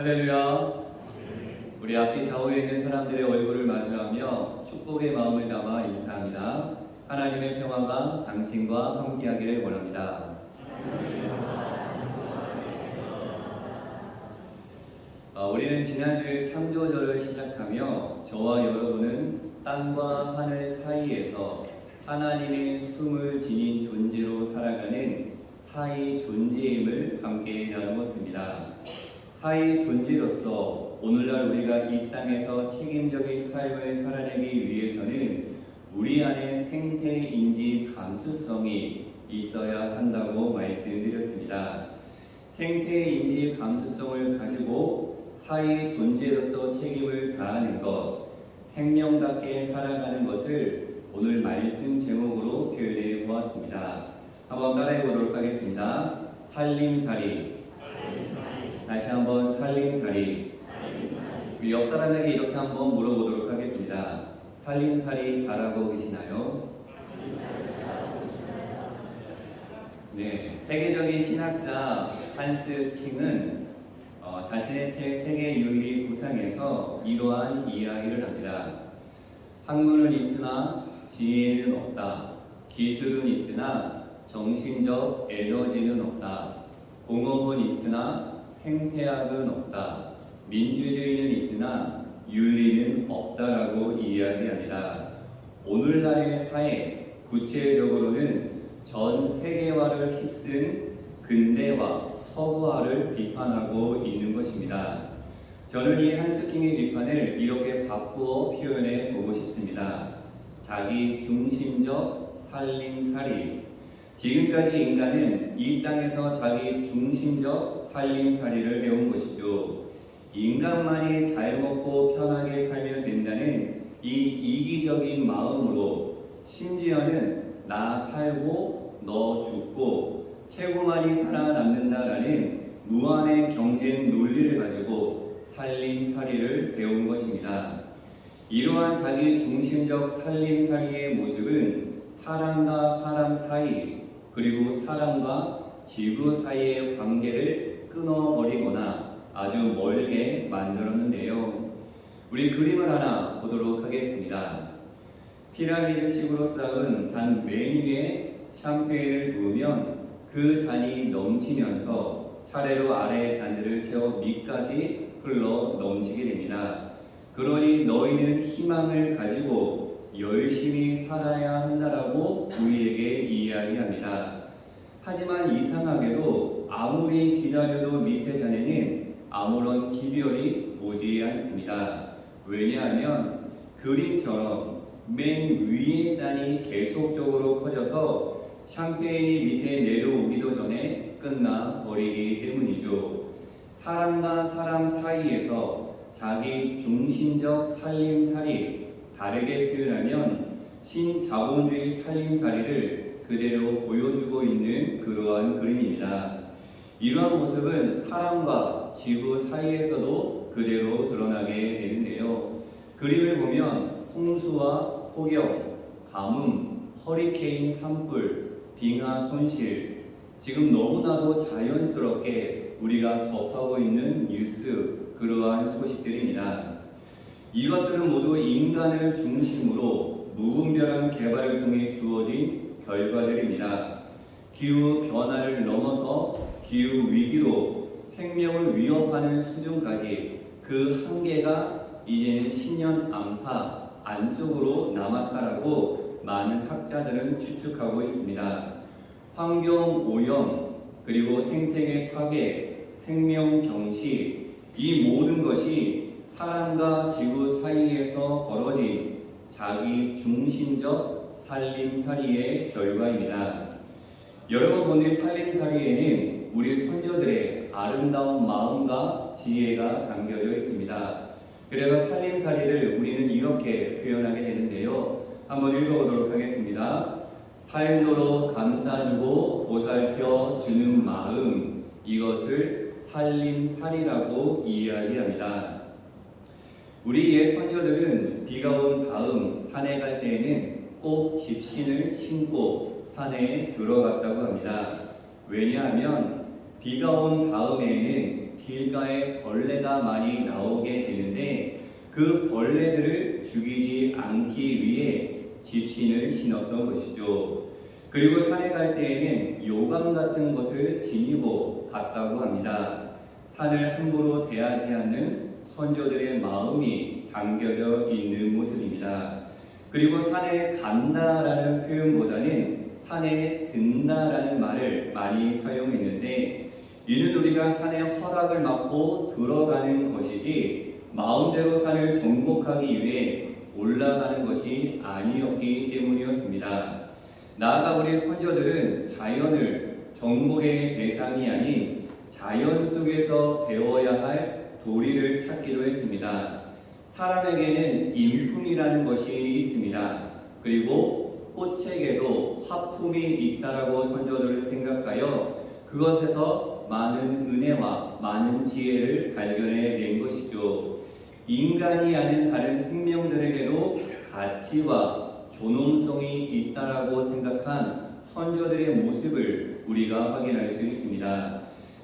할렐루야. 우리 앞뒤 좌우에 있는 사람들의 얼굴을 마주하며 축복의 마음을 담아 인사합니다. 하나님의 평화가 당신과 함께하기를 원합니다. 우리는 지난주에 창조절을 시작하며 저와 여러분은 땅과 하늘 사이에서 하나님의 숨을 지닌 존재로 살아가는 사이 존재임을 함께 나누었습니다. 사이 존재로서 오늘날 우리가 이 땅에서 책임적인 삶을 살아내기 위해서는 우리 안에 생태인지 감수성이 있어야 한다고 말씀드렸습니다. 생태인지 감수성을 가지고 사이 존재로서 책임을 다하는 것, 생명답게 살아가는 것을 오늘 말씀 제목으로 표현해 보았습니다. 한번 따라해 보도록 하겠습니다. 살림살이. 다시 한번 살림살이. 우리 옆 사람에게 이렇게 한번 물어보도록 하겠습니다. 살림살이 잘하고 계시나요? 네, 세계적인 신학자 한스 킹은 자신의 책 세계윤리 구상에서 이러한 이야기를 합니다. 학문은 있으나 지혜는 없다. 기술은 있으나 정신적 에너지는 없다. 공업은 있으나 생태학은 없다. 민주주의는 있으나 윤리는 없다라고 이야기합니다. 오늘날의 사회, 구체적으로는 전 세계화를 휩쓴 근대화, 서구화를 비판하고 있는 것입니다. 저는 이 한스킹의 비판을 이렇게 바꾸어 표현해 보고 싶습니다. 자기 중심적 살림살이. 지금까지 인간은 이 땅에서 자기 중심적 살림살이를 해온 것이죠. 인간만이 잘 먹고 편하게 살면 된다는 이 이기적인 마음으로, 심지어는 나 살고 너 죽고 최고만이 살아남는다라는 무한의 경쟁 논리를 가지고 살림살이를 배운 것입니다. 이러한 자기 중심적 살림살이의 모습은 사람과 사람 사이, 그리고 사람과 지구 사이의 관계를 끊어버리거나 아주 멀게 만들었는데요. 우리 그림을 하나 보도록 하겠습니다. 피라미드식으로 쌓은 잔 맨 위에 샴페인을 부으면 그 잔이 넘치면서 차례로 아래의 잔들을 채워 밑까지 흘러 넘치게 됩니다. 그러니 너희는 희망을 가지고 열심히 살아야 한다라고 우리에게 이야기합니다. 하지만 이상하게도 아무리 기다려도 밑에 잔에는 아무런 기별이 오지 않습니다. 왜냐하면 그림처럼 맨 위의 잔이 계속적으로 커져서 샴페인이 밑에 내려오기도 전에 끝나 버리기 때문이죠. 사람과 사람 사이에서 자기 중심적 살림살이, 다르게 표현하면 신자본주의 살림살이를 그대로 보여주고 있는 그러한 그림입니다. 이러한 모습은 사람과 지구 사이에서도 그대로 드러나게 되는데요. 그림을 보면 홍수와 폭염, 가뭄, 허리케인 산불, 빙하 손실, 지금 너무나도 자연스럽게 우리가 접하고 있는 뉴스, 그러한 소식들입니다. 이것들은 모두 인간을 중심으로 무분별한 개발을 통해 주어진 결과들입니다. 기후 변화를 넘어서 기후 위기로 생명을 위협하는 수준까지 그 한계가 이제는 10년 안팎 안쪽으로 남았다라고 많은 학자들은 추측하고 있습니다. 환경 오염, 그리고 생태계 파괴, 생명 경시, 이 모든 것이 사람과 지구 사이에서 벌어진 자기 중심적 살림살이의 결과입니다. 여러분 오늘 살림살이에는 우리 선조들의 아름다운 마음과 지혜가 담겨져 있습니다. 그래서 살림살이를 우리는 이렇게 표현하게 되는데요. 한번 읽어보도록 하겠습니다. 살도록 감싸주고 보살펴 주는 마음, 이것을 살림살이라고 이야기합니다. 우리 옛 선조들은 비가 온 다음 산에 갈 때에는 꼭 집신을 신고 산에 들어갔다고 합니다. 왜냐하면 비가 온 다음에는 길가에 벌레가 많이 나오게 되는데 그 벌레들을 죽이지 않기 위해 집신을 신었던 것이죠. 그리고 산에 갈 때에는 요강 같은 것을 지니고 갔다고 합니다. 산을 함부로 대하지 않는 선조들의 마음이 담겨져 있는 모습입니다. 그리고 산에 간다라는 표현보다는 산에 든다라는 말을 많이 사용했는데, 이는 우리가 산에 허락을 받고 들어가는 것이지 마음대로 산을 정복하기 위해 올라가는 것이 아니었기 때문이었습니다. 나아가 우리 선조들은 자연을 정복의 대상이 아닌 자연 속에서 배워야 할 도리를 찾기로 했습니다. 사람에게는 인품이라는 것이 있습니다. 그리고 꽃에게도 화품이 있다라고 선조들은 생각하여 그것에서 많은 은혜와 많은 지혜를 발견해낸 것이죠. 인간이 아닌 다른 생명들에게도 가치와 존엄성이 있다라고 생각한 선조들의 모습을 우리가 확인할 수 있습니다.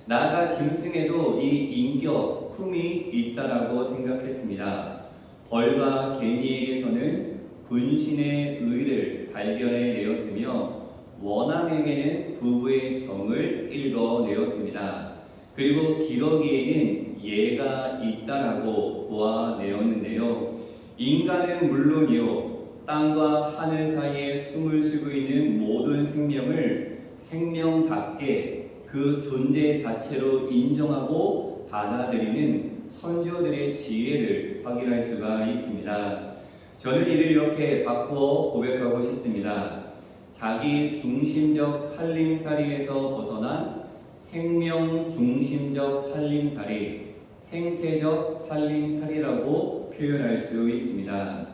나아가 짐승에도 이 인격, 품이 있다라고 생각했습니다. 벌과 개미에게서는 군신의 의를 발견해내었으며 원앙에게는 부부의 정을 읽어내었습니다. 그리고 기러기에는 예가 있다라고 보아내었는데요. 인간은 물론이요, 땅과 하늘 사이에 숨을 쉬고 있는 모든 생명을 생명답게 그 존재 자체로 인정하고 받아들이는 선조들의 지혜를 확인할 수가 있습니다. 저는 이를 이렇게 바꾸어 고백하고 싶습니다. 자기 중심적 살림살이에서 벗어난 생명 중심적 살림살이, 생태적 살림살이라고 표현할 수 있습니다.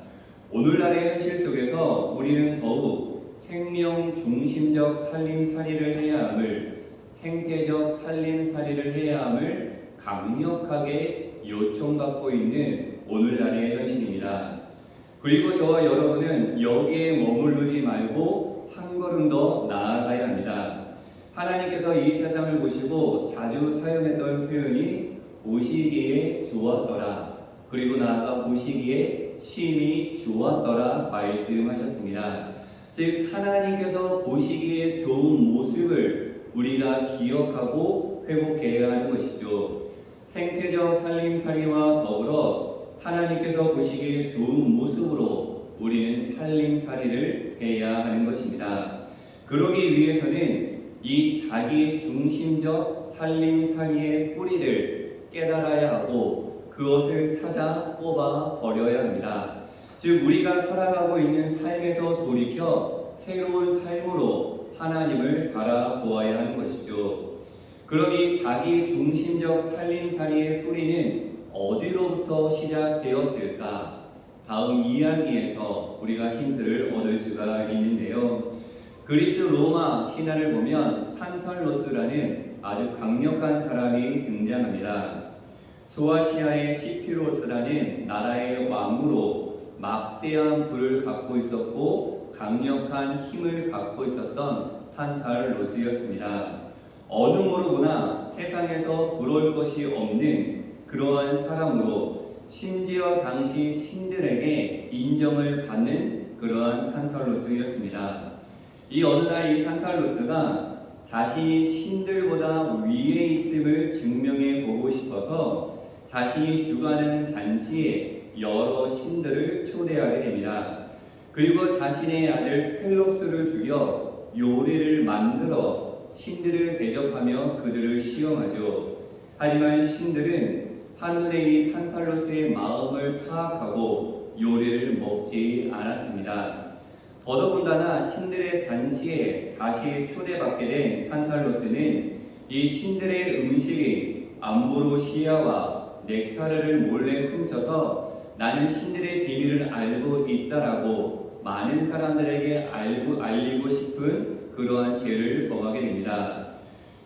오늘날의 현실 속에서 우리는 더욱 생명 중심적 살림살이를 해야 함을, 생태적 살림살이를 해야 함을 강력하게 요청받고 있는 오늘날의 현실입니다. 그리고 저와 여러분은 여기에 머무르지 말고 한 걸음 더 나아가야 합니다. 하나님께서 이 세상을 보시고 자주 사용했던 표현이 보시기에 좋았더라, 그리고 나아가 보시기에 심히 좋았더라 말씀하셨습니다. 즉 하나님께서 보시기에 좋은 모습을 우리가 기억하고 회복해야 하는 것이죠. 생태적 살림살이와 더불어 하나님께서 보시기에 좋은 모습으로 우리는 살림살이를 해야 하는 것입니다. 그러기 위해서는 이 자기 중심적 살림살이의 뿌리를 깨달아야 하고 그것을 찾아 뽑아 버려야 합니다. 즉 우리가 살아가고 있는 삶에서 돌이켜 새로운 삶으로 하나님을 바라보아야 하는 것이죠. 그러니 자기 중심적 살림살이의 뿌리는 어디로부터 시작되었을까? 다음 이야기에서 우리가 힌트를 얻을 수가 있는데요. 그리스 로마 신화를 보면 탄탈로스라는 아주 강력한 사람이 등장합니다. 소아시아의 시피로스라는 나라의 왕으로 막대한 부를 갖고 있었고 강력한 힘을 갖고 있었던 탄탈로스였습니다. 어느 모르거나 세상에서 부러울 것이 없는 그러한 사람으로 심지어 당시 신들에게 인정을 받는 그러한 탄탈로스였습니다. 이 어느 날 이 탄탈로스가 자신이 신들보다 위에 있음을 증명해 보고 싶어서 자신이 주관하는 잔치에 여러 신들을 초대하게 됩니다. 그리고 자신의 아들 펠롭스를 죽여 요리를 만들어 신들을 대접하며 그들을 시험하죠. 하지만 신들은 한눈에 이 탄탈로스의 마음을 파악하고 요리를 먹지 않았습니다. 더더군다나 신들의 잔치에 다시 초대받게 된 탄탈로스는 이 신들의 음식인 암브로시아와 넥타르를 몰래 훔쳐서 나는 신들의 비밀을 알고 있다라고 많은 사람들에게 알리고 싶은 그러한 죄를 범하게 됩니다.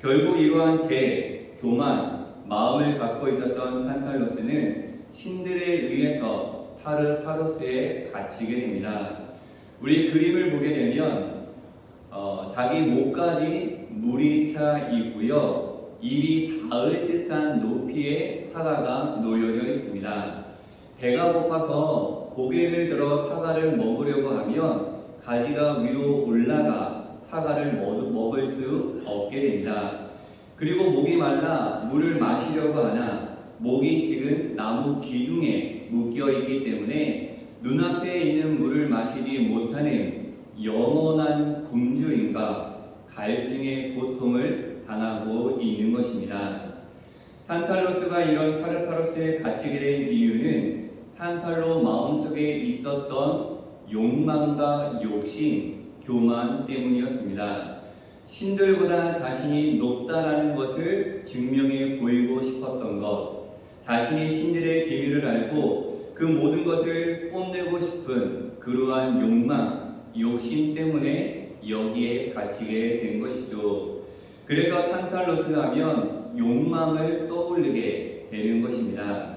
결국 이러한 죄, 교만, 마음을 갖고 있었던 탄탈로스는 신들에 의해서 타르타로스에 갇히게 됩니다. 우리 그림을 보게 되면 자기 목까지 물이 차 있고요. 입이 닿을 듯한 높이의 사과가 놓여져 있습니다. 배가 고파서 고개를 들어 사과를 먹으려고 하면 가지가 위로 올라가 사과를 먹을 수 없게 됩니다. 그리고 목이 말라 물을 마시려고 하나 목이 지금 나무 기둥에 묶여 있기 때문에 눈앞에 있는 물을 마시지 못하는 영원한 굶주림과 갈증의 고통을 당하고 있는 것입니다. 탄탈로스가 이런 타르타로스에 갇히게 된 이유는 탄탈로 마음속에 있었던 욕망과 욕심, 교만 때문이었습니다. 신들보다 자신이 높다라는 것을 증명해 보이고 싶었던 것, 자신이 신들의 비밀을 알고 그 모든 것을 뽐내고 싶은 그러한 욕망, 욕심 때문에 여기에 갇히게 된 것이죠. 그래서 탄탈로스 하면 욕망을 떠올리게 되는 것입니다.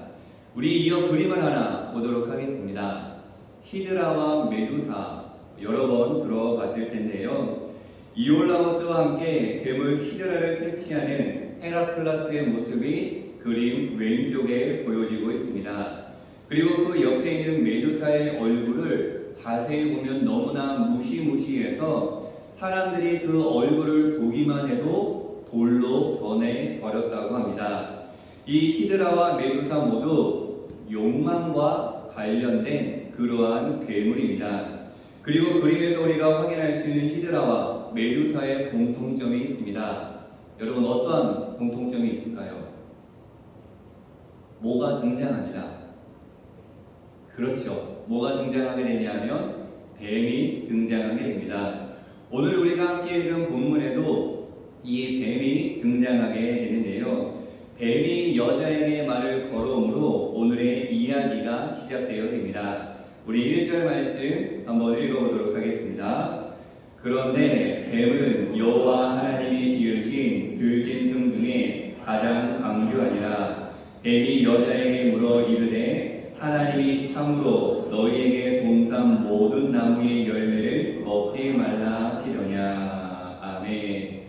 우리 이어 그림을 하나 보도록 하겠습니다. 히드라와 메두사 여러 번 들어봤을 텐데요. 이올라우스와 함께 괴물 히드라를 퇴치하는 헤라클라스의 모습이 그림 왼쪽에 보여지고 있습니다. 그리고 그 옆에 있는 메두사의 얼굴을 자세히 보면 너무나 무시무시해서 사람들이 그 얼굴을 보기만 해도 돌로 변해버렸다고 합니다. 이 히드라와 메두사 모두 욕망과 관련된 그러한 괴물입니다. 그리고 그림에서 우리가 확인할 수 있는 히드라와 메두사의 공통점이 있습니다. 여러분 어떠한 공통점이 있을까요? 뭐가 등장합니다. 그렇죠. 뭐가 등장하게 되냐면 뱀이 등장하게 됩니다. 오늘 우리가 함께 읽은 본문에도 이 뱀이 등장하게 되는데요. 뱀이 여자에게 말을 걸어오므로 오늘의 이야기가 시작되어집니다. 우리 1절 말씀 한번 읽어보도록 하겠습니다. 그런데 뱀은 여호와 하나님이 지으신 들짐승 중에 가장 강교하니라. 뱀이 여자에게 물어 이르되 하나님이 참으로 너희에게 동산 모든 나무의 열매를 먹지 말라 하시더냐. 아멘.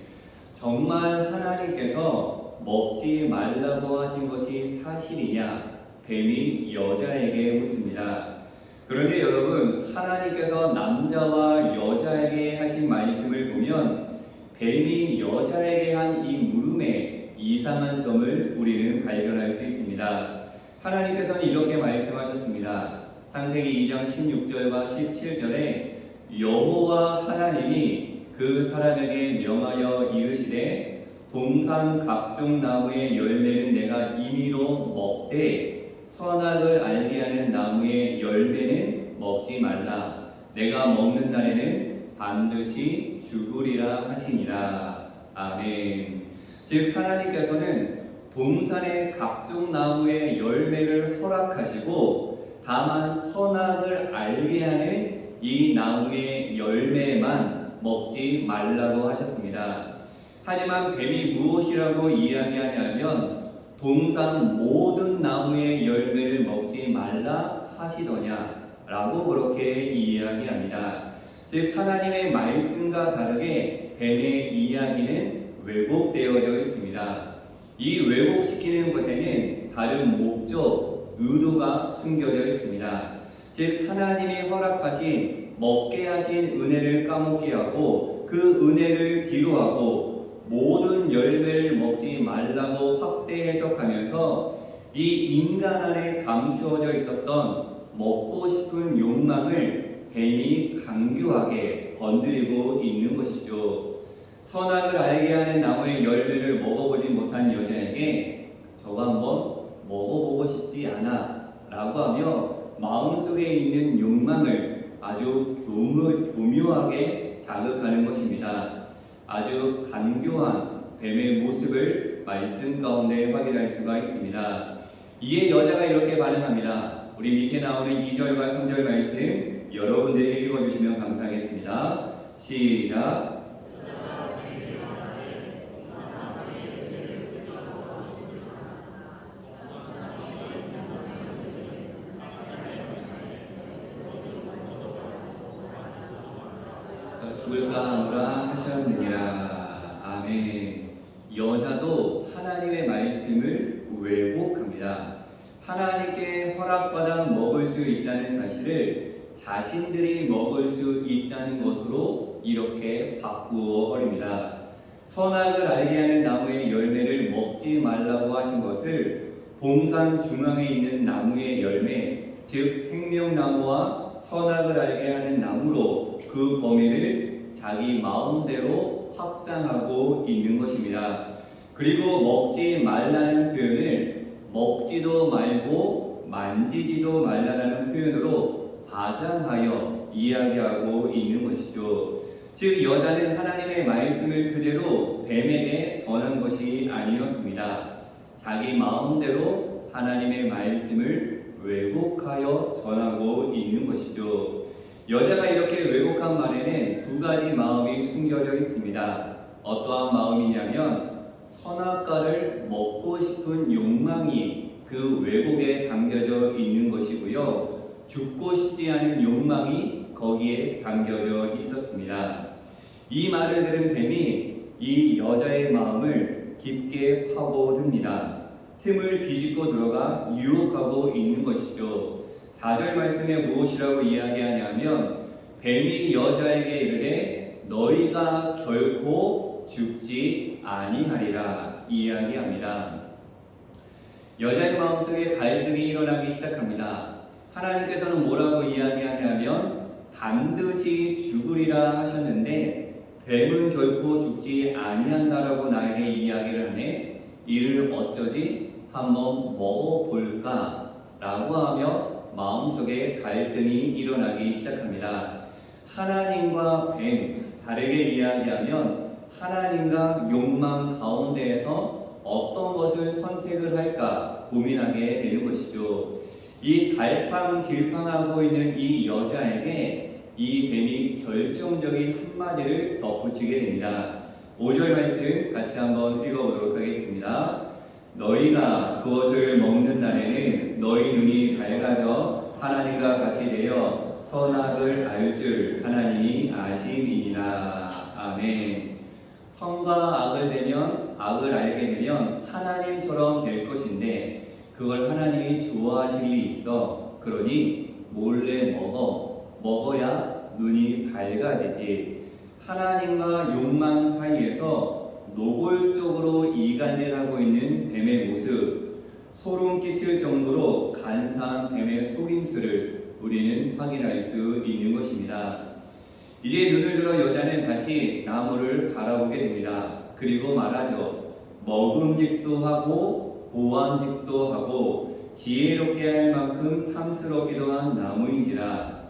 정말 하나님께서 먹지 말라고 하신 것이 사실이냐? 뱀이 여자에게 묻습니다. 그런데 여러분, 하나님께서 남자와 여자에게 하신 말씀을 보면 뱀이 여자에게 한 이 물음의 이상한 점을 우리는 발견할 수 있습니다. 하나님께서는 이렇게 말씀하셨습니다. 창세기 2장 16절과 17절에 여호와 하나님이 그 사람에게 명하여 이르시되 동산 각종 나무의 열매는 내가 임의로 먹되 선악을 알게 하는 나무의 열매는 먹지 말라. 내가 먹는 날에는 반드시 죽으리라 하시니라. 아멘. 즉 하나님께서는 동산의 각종 나무의 열매를 허락하시고 다만 선악을 알게 하는 이 나무의 열매만 먹지 말라고 하셨습니다. 하지만 뱀이 무엇이라고 이야기하냐면 동산 모든 나무의 열매를 먹지 말라 하시더냐 라고 그렇게 이야기합니다. 즉 하나님의 말씀과 다르게 뱀의 이야기는 왜곡되어져 있습니다. 이 왜곡시키는 것에는 다른 목적, 의도가 숨겨져 있습니다. 즉 하나님이 허락하신 먹게 하신 은혜를 까먹게 하고 그 은혜를 뒤로하고 모든 열매를 먹지 말라고 확대 해석하면서 이 인간 안에 감추어져 있었던 먹고 싶은 욕망을 뱀이 강교하게 건드리고 있는 것이죠. 선악을 알게 하는 나무의 열매를 먹어보지 못한 여자에게 저거 한번 먹어보고 싶지 않아 라고 하며 마음속에 있는 욕망을 아주 교묘하게 자극하는 것입니다. 아주 간교한 뱀의 모습을 말씀 가운데 확인할 수가 있습니다. 이에 여자가 이렇게 반응합니다. 우리 밑에 나오는 2절과 3절 말씀 여러분들이 읽어주시면 감사하겠습니다. 시작. 죽을까 하노라 하셨느니라. 아멘. 여자도 하나님의 말씀을 왜곡합니다. 하나님께 허락받아 먹을 수 있다는 사실을 자신들이 먹을 수 있다는 것으로 이렇게 바꾸어 버립니다. 선악을 알게 하는 나무의 열매를 먹지 말라고 하신 것을 동산 중앙에 있는 나무의 열매, 즉 생명나무와 선악을 알게 하는 나무로 그 범위를 자기 마음대로 확장하고 있는 것입니다. 그리고 먹지 말라는 표현을 먹지도 말고 만지지도 말라는 표현으로 과장하여 이야기하고 있는 것이죠. 즉 여자는 하나님의 말씀을 그대로 뱀에게 전한 것이 아니었습니다. 자기 마음대로 하나님의 말씀을 왜곡하여 전하고 있는 것이죠. 여자가 이렇게 왜곡한 말에는 두 가지 마음이 숨겨져 있습니다. 어떠한 마음이냐면 선악과를 먹고 싶은 욕망이 그 왜곡에 담겨져 있는 것이고요. 죽고 싶지 않은 욕망이 거기에 담겨져 있었습니다. 이 말을 들은 뱀이 이 여자의 마음을 깊게 파고듭니다. 틈을 비집고 들어가 유혹하고 있는 것이죠. 4절 말씀에 무엇이라고 이야기하냐면 뱀이 여자에게 이르되 너희가 결코 죽지 아니하리라 이야기합니다. 여자의 마음속에 갈등이 일어나기 시작합니다. 하나님께서는 뭐라고 이야기하냐면 반드시 죽으리라 하셨는데 뱀은 결코 죽지 아니한다라고 나에게 이야기를 하네. 이를 어쩌지? 한번 먹어볼까? 라고 하며 마음속에 갈등이 일어나기 시작합니다. 하나님과 뱀, 다르게 이야기하면 하나님과 욕망 가운데에서 어떤 것을 선택을 할까 고민하게 되는 것이죠. 이 갈팡질팡하고 있는 이 여자에게 이 뱀이 결정적인 한마디를 덧붙이게 됩니다. 5절 말씀 같이 한번 읽어보도록 하겠습니다. 너희가 그것을 먹는 날에는 너희 눈이 밝아져 하나님과 같이 되어 선악을 알 줄 하나님이 아심이니라. 아멘. 선과 악을 알게 되면 하나님처럼 될 것인데 그걸 하나님이 좋아하실 일이 있어. 그러니 몰래 먹어야 눈이 밝아지지. 하나님과 욕망 사이에서 노골적으로 이간질하고 있는 뱀의 모습, 소름 끼칠 정도로 간사한 뱀의 속임수를 우리는 확인할 수 있는 것입니다. 이제 눈을 들어 여자는 다시 나무를 바라보게 됩니다. 그리고 말하죠. 먹음직도 하고 보암직도 하고 지혜롭게 할 만큼 탐스럽기도 한 나무인지라.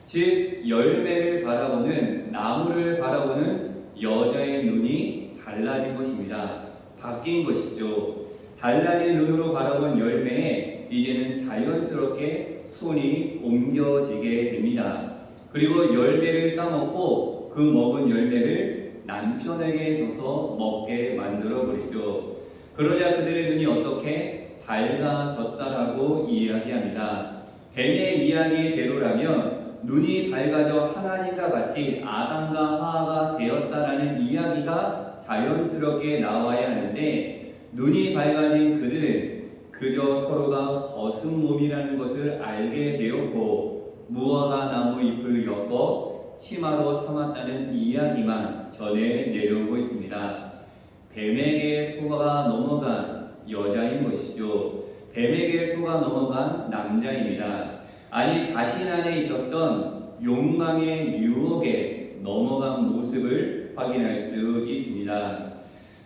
즉 열매를 바라보는 나무를 바라보는 여자의 눈이 달라진 것입니다. 바뀐 것이죠. 달라진 눈으로 바라본 열매에 이제는 자연스럽게 손이 옮겨지게 됩니다. 그리고 열매를 따먹고 그 먹은 열매를 남편에게 줘서 먹게 만들어 버리죠. 그러자 그들의 눈이 어떻게 밝아졌다라고 이야기합니다. 뱀의 이야기대로라면 눈이 밝아져 하나님과 같이 아담과 하와가 되었다라는 이야기가 자연스럽게 나와야 하는데 눈이 밝아진 그들은 그저 서로가 벗은 몸이라는 것을 알게 되었고 무화과 나무 잎을 엮어 치마로 삼았다는 이야기만 전해 내려오고 있습니다. 뱀에게 속아 넘어간 여자인 것이죠. 뱀에게 속아 넘어간 남자입니다. 아니 자신 안에 있었던 욕망의 유혹에 넘어간 모습을 확인할 수 있습니다.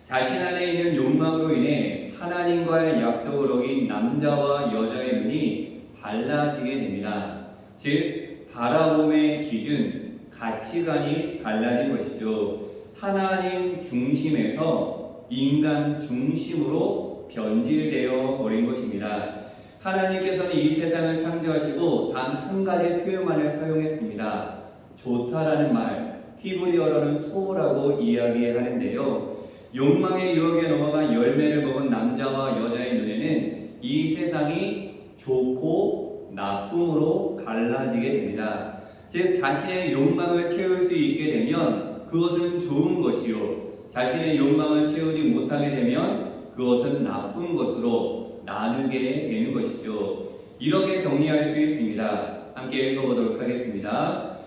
자신 안에 있는 욕망으로 인해 하나님과의 약속을 어긴 남자와 여자의 눈이 달라지게 됩니다. 즉 바라봄의 기준, 가치관이 달라진 것이죠. 하나님 중심에서 인간 중심으로 변질되어 버린 것입니다. 하나님께서는 이 세상을 창조하시고 단 한 가지 표현만을 사용했습니다. 좋다라는 말, 히브리어로는 토라고 이야기하는데요. 욕망의 유혹에 넘어간 열매를 먹은 남자와 여자의 눈에는 이 세상이 좋고 나쁨으로 갈라지게 됩니다. 즉 자신의 욕망을 채울 수 있게 되면 그것은 좋은 것이요 자신의 욕망을 채우지 못하게 되면 그것은 나쁜 것으로 나누게 되는 것이죠. 이렇게 정리할 수 있습니다. 함께 읽어보도록 하겠습니다.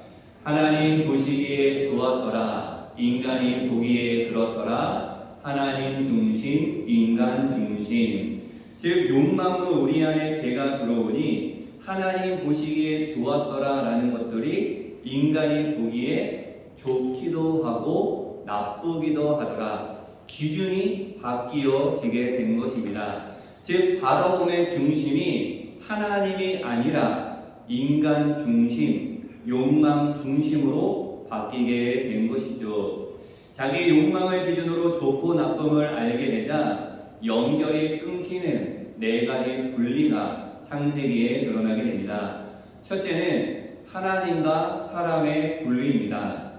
하나님 보시기에 좋았더라. 인간이 보기에 그렇더라. 하나님 중심, 인간 중심. 즉 욕망으로 우리 안에 죄가 들어오니 하나님 보시기에 좋았더라 라는 것들이 인간이 보기에 좋기도 하고 나쁘기도 하더라. 기준이 바뀌어지게 된 것입니다. 즉 바라봄의 중심이 하나님이 아니라 인간 중심, 욕망 중심으로 바뀌게 된 것이죠. 자기 욕망을 기준으로 좋고 나쁨을 알게 되자 연결이 끊기는 네 가지 분리가 창세기에 드러나게 됩니다. 첫째는 하나님과 사람의 분리입니다.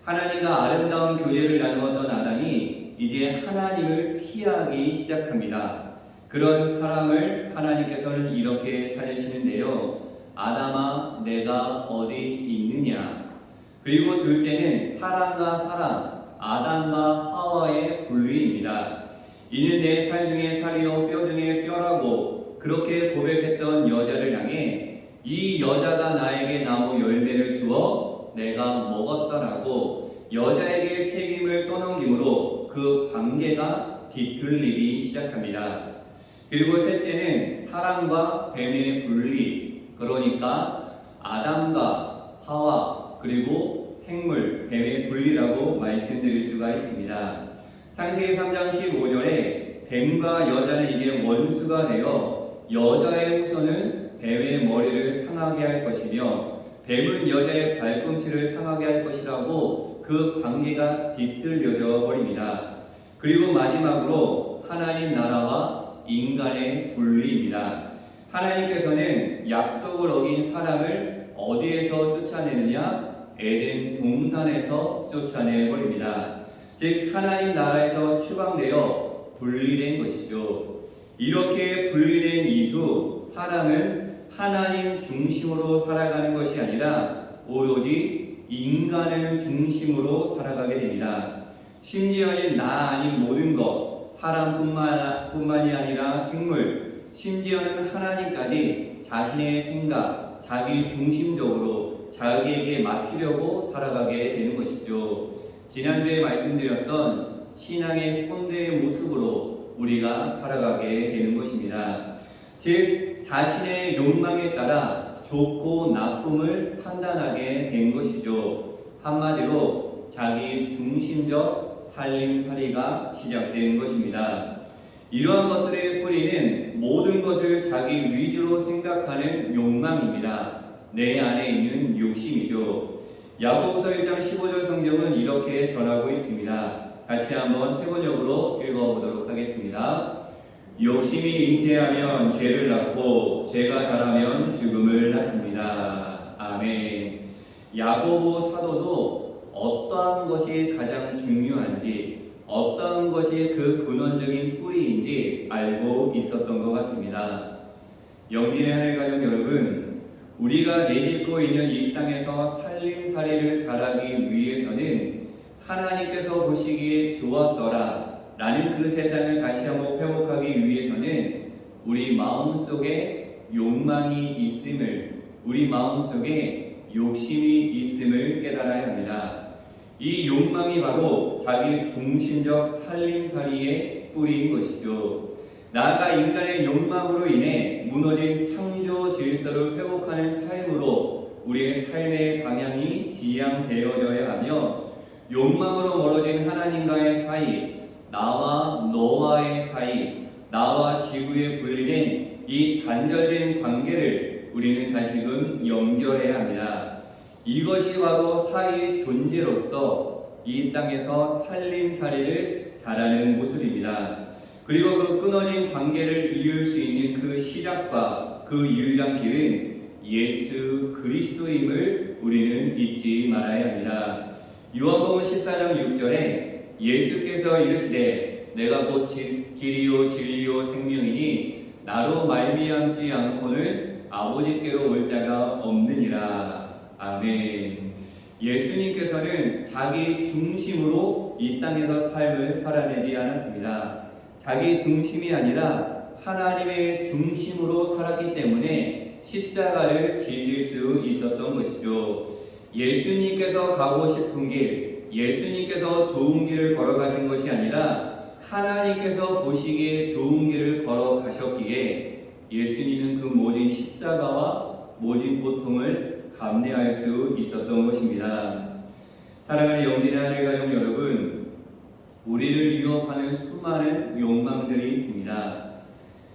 하나님과 아름다운 교제를 나누었던 아담이 이제 하나님을 피하기 시작합니다. 그런 사람을 하나님께서는 이렇게 찾으시는데요. 아담아, 내가 어디 있느냐? 그리고 둘째는 사람과 사람, 아담과 하와의 분리입니다. 이는 내 살 중에 살이요 뼈 중에 뼈라고 그렇게 고백했던 여자를 향해 이 여자가 나에게 나무 열매를 주어 내가 먹었더라고 여자에게 책임을 떠넘김으로 그 관계가 뒤틀리기 시작합니다. 그리고 셋째는 사람과 뱀의 분리, 그러니까 아담과 하와 그리고 생물, 뱀의 분리라고 말씀드릴 수가 있습니다. 창세기 3장 15절에 뱀과 여자는 이제 원수가 되어 여자의 후손은 뱀의 머리를 상하게 할 것이며 뱀은 여자의 발꿈치를 상하게 할 것이라고 그 관계가 뒤틀려져 버립니다. 그리고 마지막으로 하나님 나라와 인간의 분리입니다. 하나님께서는 약속을 어긴 사람을 어디에서 쫓아내느냐? 에덴 동산에서 쫓아내버립니다. 즉 하나님 나라에서 추방되어 분리된 것이죠. 이렇게 분리된 이후 사람은 하나님 중심으로 살아가는 것이 아니라 오로지 인간을 중심으로 살아가게 됩니다. 심지어는 나 아닌 모든 것, 사람뿐만이 아니라 생물, 심지어는 하나님까지 자신의 생각, 자기 중심적으로 자기에게 맞추려고 살아가게 되는 것이죠. 지난주에 말씀드렸던 신앙의 꼰대의 모습으로 우리가 살아가게 되는 것입니다. 즉 자신의 욕망에 따라 좋고 나쁨을 판단하게 된 것이죠. 한마디로 자기 중심적 살림살이가 시작된 것입니다. 이러한 것들의 뿌리는 모든 것을 자기 위주로 생각하는 욕망입니다. 내 안에 있는 욕심이죠. 야고보서 1장 15절 성경은 이렇게 전하고 있습니다. 같이 한번 세번역으로 읽어보도록 하겠습니다. 욕심이 잉태하면 죄를 낳고 죄가 자라면 죽음을 낳습니다. 아멘. 야고보 사도도 어떠한 것이 가장 중요한지, 어떠한 것이 그 근원적인 뿌리인지 알고 있었던 것 같습니다. 영진의 하늘가족 여러분, 우리가 내딛고 있는 이 땅에서 살림살이를 잘하기 위해서는 하나님께서 보시기에 좋았더라 라는 그 세상을 다시 한번 회복하기 위해서는 우리 마음속에 욕망이 있음을, 우리 마음속에 욕심이 있음을 깨달아야 합니다. 이 욕망이 바로 자기 중심적 살림살이의 뿌리인 것이죠. 나아가 인간의 욕망으로 인해 무너진 창조 질서를 회복하는 삶으로 우리의 삶의 방향이 지향되어져야 하며 욕망으로 멀어진 하나님과의 사이, 나와 너와의 사이, 나와 지구에 분리된 이 단절된 관계를 우리는 다시금 연결해야 합니다. 이것이 바로 사회의 존재로서 이 땅에서 살림살이를 잘하는 모습입니다. 그리고 그 끊어진 관계를 이을 수 있는 그 시작과 그 유일한 길은 예수 그리스도임을 우리는 잊지 말아야 합니다. 요한복음 14장 6절에 예수께서 이르시되 내가 곧 길이요 진리요 생명이니 나로 말미암지 않고는 아버지께로 올 자가 없느니라. 아멘. 예수님께서는 자기 중심으로 그대로 이 땅에서 삶을 살아내지 않았습니다. 자기 중심이 아니라 하나님의 중심으로 살았기 때문에 십자가를 지실 수 있었던 것이죠. 예수님께서 가고 싶은 길, 예수님께서 좋은 길을 걸어가신 것이 아니라 하나님께서 보시기에 좋은 길을 걸어가셨기에 예수님은 그 모진 십자가와 모진 고통을 감내할 수 있었던 것입니다. 사랑하는 영진의 하늘 가족 여러분, 우리를 위협하는 수많은 욕망들이 있습니다.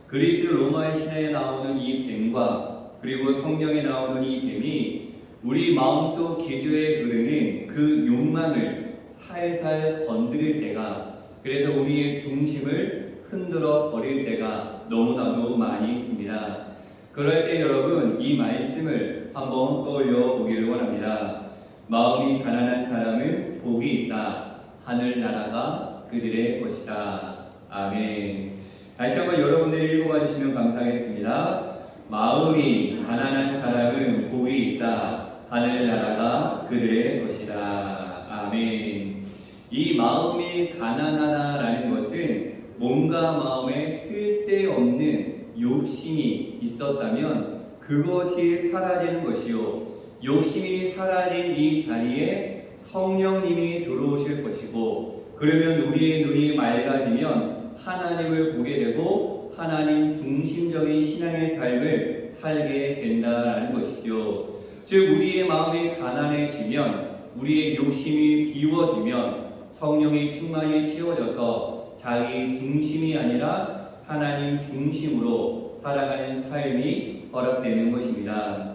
그리스 로마의 신화에 나오는 이 뱀과 그리고 성경에 나오는 이 뱀이 우리 마음속 기저에 흐르는 그 욕망을 살살 건드릴 때가, 그래서 우리의 중심을 흔들어 버릴 때가 너무나도 많이 있습니다. 그럴 때 여러분, 이 말씀을 한번 떠올려 보기를 원합니다. 마음이 가난한 사람은 복이 있다. 하늘나라가 그들의 것이다. 아멘. 다시 한번 여러분들이 읽어봐 주시면 감사하겠습니다. 마음이 가난한 사람은 복이 있다. 하늘나라가 그들의 것이다. 아멘. 이 마음이 가난하다라는 것은 뭔가 마음에 쓸데없는 욕심이 있었다면 그것이 사라지는 것이요, 욕심이 사라진 이 자리에 성령님이 들어오실 것이고, 그러면 우리의 눈이 맑아지면 하나님을 보게 되고 하나님 중심적인 신앙의 삶을 살게 된다라는 것이죠. 즉 우리의 마음이 가난해지면, 우리의 욕심이 비워지면 성령이 충만히 채워져서 자기 중심이 아니라 하나님 중심으로 살아가는 삶이 허락되는 것입니다.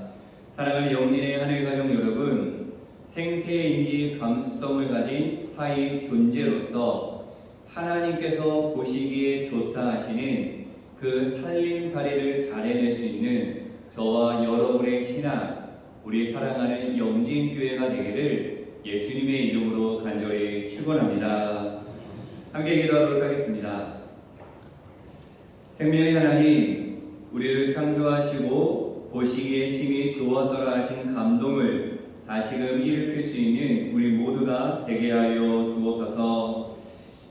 사랑하는 영진의 하늘가족 여러분, 생태인지 감수성을 가진 사회 존재로서 하나님께서 보시기에 좋다 하시는 그 살림살이를 잘 해낼 수 있는 저와 여러분의 신앙, 우리 사랑하는 영진교회가 되기를 예수님의 이름으로 간절히 축원합니다. 함께 기도하도록 하겠습니다. 생명의 하나님, 우리를 창조하시고 보시기에 심히 좋았더라 하신 감동을 다시금 일으킬 수 있는 우리 모두가 되게 하여 주옵소서.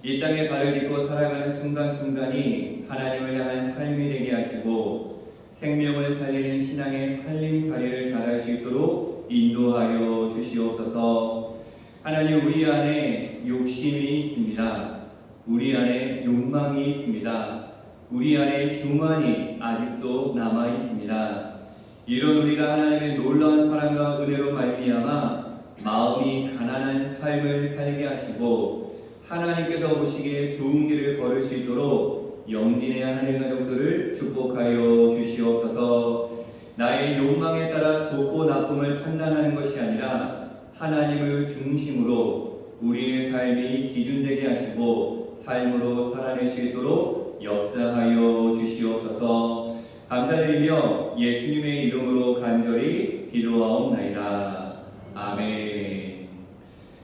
이 땅에 발을 딛고 살아가는 순간순간이 하나님을 향한 삶이 되게 하시고 생명을 살리는 신앙의 살림살이를 잘할 수 있도록 인도하여 주시옵소서. 하나님, 우리 안에 욕심이 있습니다. 우리 안에 욕망이 있습니다. 우리 안에 교만이 아직도 남아 있습니다. 이런 우리가 하나님의 놀라운 사랑과 은혜로 말미암아 마음이 가난한 삶을 살게 하시고 하나님께서 보시기에 좋은 길을 걸을 수 있도록 영진의 하늘 가족들을 축복하여 주시옵소서. 나의 욕망에 따라 좋고 나쁨을 판단하는 것이 아니라 하나님을 중심으로 우리의 삶이 기준되게 하시고 삶으로 살아낼 수 있도록 역사하여 주시옵소서. 감사드리며 예수님의 이름으로 간절히 기도하옵나이다. 아멘.